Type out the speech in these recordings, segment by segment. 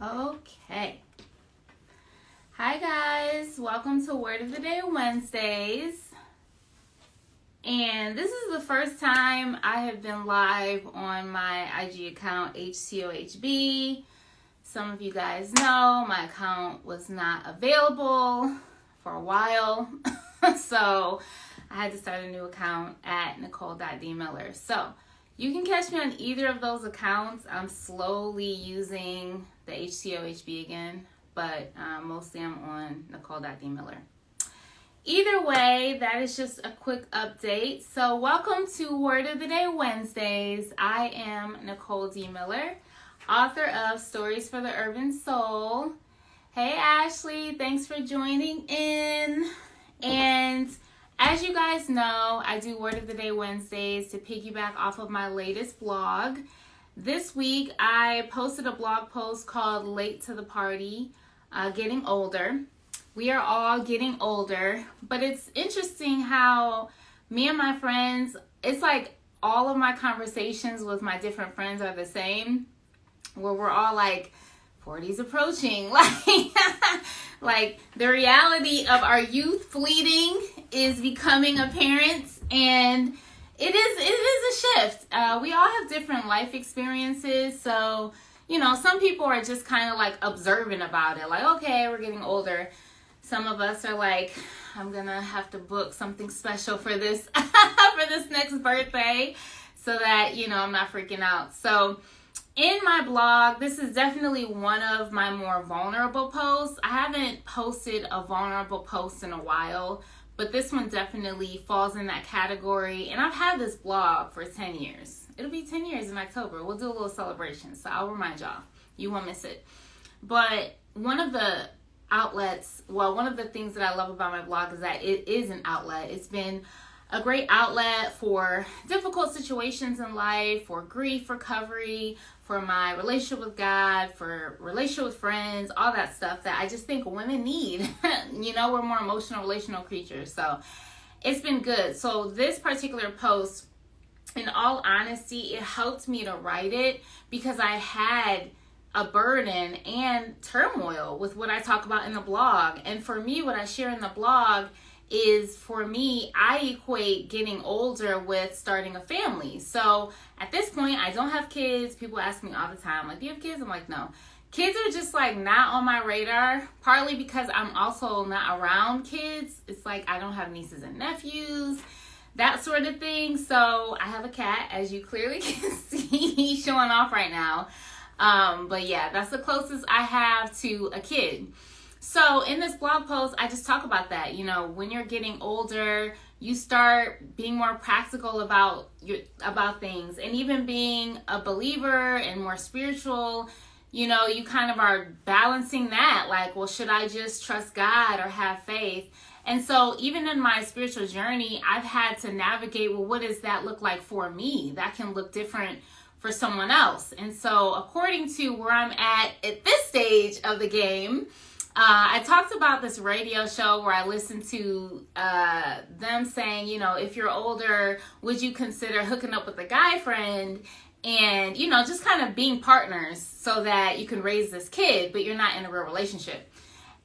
Okay. Hi guys, welcome to Word of the Day Wednesdays. And this is the first time I have been live on my IG account, HCOHB. Some of you guys know my account was not available for a while. So I had to start a new account at Nicole.D.Miller. So you can catch me on either of those accounts. I'm slowly using the HCOHB again, but mostly I'm on Nicole.D.Miller. Either way, that is just a quick update. So welcome to Word of the Day Wednesdays. I am Nicole D. Miller, author of Stories for the Urban Soul. Hey Ashley, thanks for joining in. And as you guys know, I do Word of the Day Wednesdays to piggyback off of my latest blog. This week, I posted a blog post called Late to the Party, Getting Older. We are all getting older, but it's interesting how me and my friends, it's like all of my conversations with my different friends are the same, where we're all like, 40's approaching. Like the reality of our youth fleeting is becoming apparent, and it is a shift. We all have different life experiences, so some people are just kind of like observant about it, like, okay, we're getting older. Some of us are like, I'm gonna have to book something special for this for this next birthday so that I'm not freaking out. So in my blog, this is definitely one of my more vulnerable posts. I haven't posted a vulnerable post in a while, but this one definitely falls in that category. And I've had this blog for 10 years. It'll be 10 years in October. We'll do a little celebration, so I'll remind y'all. You won't miss it. But one of the things that I love about my blog is that it is an outlet. It's been a great outlet for difficult situations in life, for grief recovery, for my relationship with God, for relationship with friends, all that stuff that I just think women need. We're more emotional, relational creatures. So it's been good. So this particular post, in all honesty, it helped me to write it because I had a burden and turmoil with what I talk about in the blog. And for me, what I share in the blog is, for me, I equate getting older with starting a family. So at this point, I don't have kids. People ask me all the time, like, do you have kids? I'm like, no. Kids are just like not on my radar, partly because I'm also not around kids. It's like I don't have nieces and nephews, that sort of thing. So I have a cat, as you clearly can see. He's showing off right now. But yeah, that's the closest I have to a kid. So in this blog post, I just talk about that. When you're getting older, you start being more practical about things, and even being a believer and more spiritual, you kind of are balancing that. Like, well, should I just trust God or have faith? And so even in my spiritual journey, I've had to navigate, well, what does that look like for me? That can look different for someone else. And so according to where I'm at this stage of the game, I talked about this radio show where I listened to them saying, if you're older, would you consider hooking up with a guy friend and, just kind of being partners so that you can raise this kid, but you're not in a real relationship.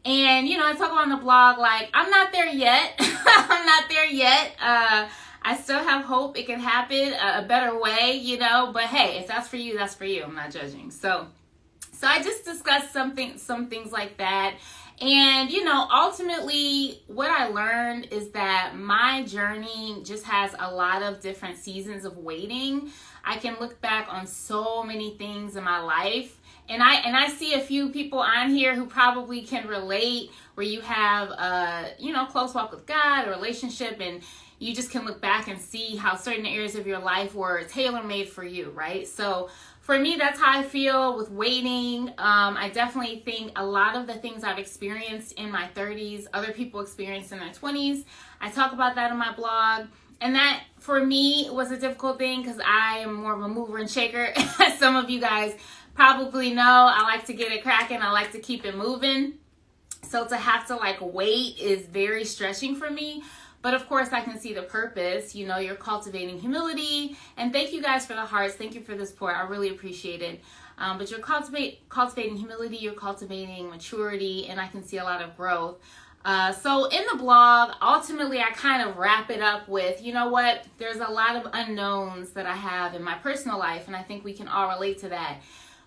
And, I talk about on the blog, like, I'm not there yet. I'm not there yet. I still have hope it can happen a better way, but hey, if that's for you, that's for you. I'm not judging. So I just discussed some things like that. And, ultimately what I learned is that my journey just has a lot of different seasons of waiting. I can look back on so many things in my life. And I see a few people on here who probably can relate, where you have a, close walk with God, a relationship, and you just can look back and see how certain areas of your life were tailor-made for you, right? So for me, that's how I feel with waiting. I definitely think a lot of the things I've experienced in my 30s, other people experienced in their 20s. I talk about that in my blog. And that, for me, was a difficult thing because I am more of a mover and shaker. As some of you guys probably know, I like to get it cracking. I like to keep it moving. So to have to wait is very stretching for me. But of course, I can see the purpose. You're cultivating humility. And thank you guys for the hearts. Thank you for the support. I really appreciate it. but you're cultivating humility, you're cultivating maturity, and I can see a lot of growth. So in the blog, ultimately, I kind of wrap it up with, you know what, there's a lot of unknowns that I have in my personal life, and I think we can all relate to that.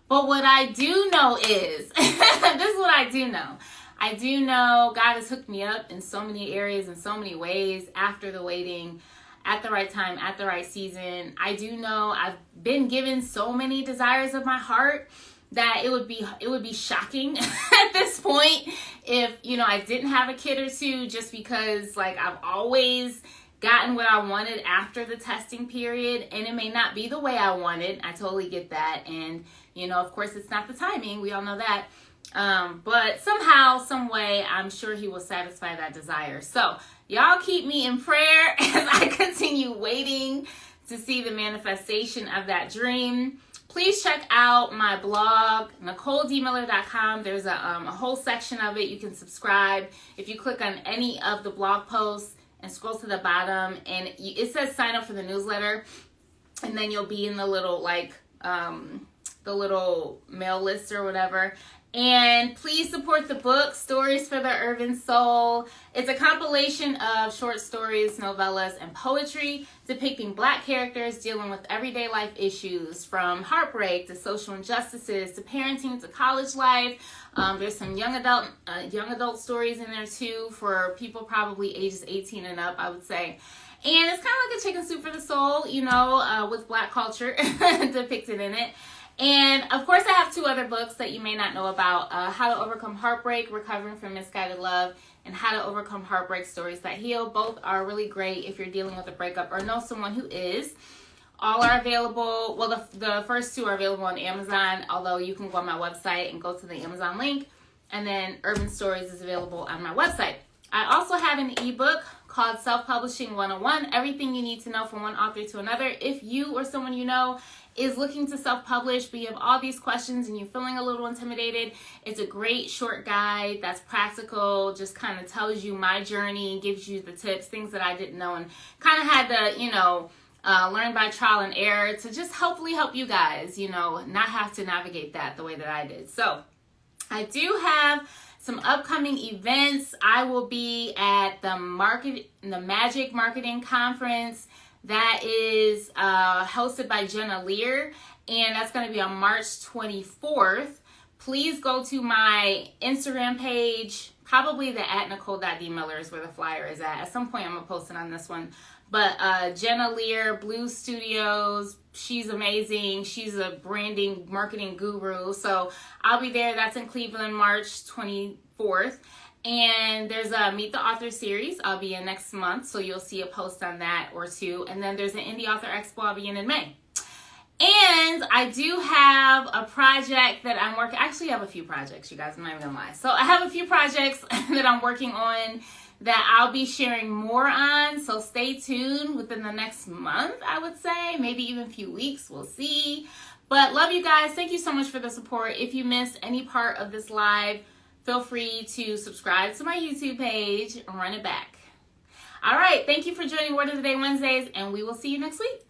But what I do know is, this is what I do know. I do know God has hooked me up in so many areas, in so many ways, after the waiting, at the right time, at the right season. I do know I've been given so many desires of my heart that it would be shocking at this point if, you know, I didn't have a kid or two, just because like I've always gotten what I wanted after the testing period, and it may not be the way I wanted. I totally get that. And, you know, of course it's not the timing. We all know that. But somehow, some way, I'm sure he will satisfy that desire. So y'all keep me in prayer as I continue waiting to see the manifestation of that dream. Please check out my blog, NicoleDMiller.com. There's a whole section of it. You can subscribe. If you click on any of the blog posts and scroll to the bottom, and it says sign up for the newsletter, and then you'll be in the little the little mail list or whatever. And please support the book, Stories for the Urban Soul. It's a compilation of short stories, novellas, and poetry depicting Black characters dealing with everyday life issues, from heartbreak to social injustices to parenting to college life. There's some young adult stories in there too, for people probably ages 18 and up, I would say. And it's kind of like a chicken soup for the soul, you know, with Black culture depicted in it. And of course, I have 2 other books that you may not know about: How to Overcome Heartbreak, Recovering from Misguided Love, and How to Overcome Heartbreak, Stories That Heal. Both are really great if you're dealing with a breakup or know someone who is. All are available. Well, the first 2 are available on Amazon, although you can go on my website and go to the Amazon link. And then Urban Stories is available on my website. I also have an ebook called Self-Publishing 101, Everything You Need to Know from One Author to Another. If you or someone you know is looking to self-publish, but you have all these questions and you're feeling a little intimidated, it's a great short guide that's practical, just kind of tells you my journey, gives you the tips, things that I didn't know, and kind of had to, you know, learn by trial and error to just hopefully help you guys, you know, not have to navigate that the way that I did. So I do have some upcoming events. I will be at the Magic Marketing Conference. That is hosted by Jenna Lear, and that's going to be on March 24th. Please go to my Instagram page, probably the @Nicole.DMiller is where the flyer is at. At some point, I'm going to post it on this one. But Jenna Lear, Blue Studios, she's amazing. She's a branding, marketing guru. So I'll be there. That's in Cleveland, March 24th. And there's a Meet the Author series I'll be in next month, so you'll see a post on that or 2. And then there's an Indie Author Expo I'll be in May. And I do have a project that I'm working. Actually, I have a few projects, you guys. I'm not even gonna lie. So I have a few projects that I'm working on that I'll be sharing more on. So stay tuned within the next month, I would say, maybe even a few weeks. We'll see. But love you guys. Thank you so much for the support. If you missed any part of this live, feel free to subscribe to my YouTube page and run it back. All right. Thank you for joining Word of the Day Wednesdays, and we will see you next week.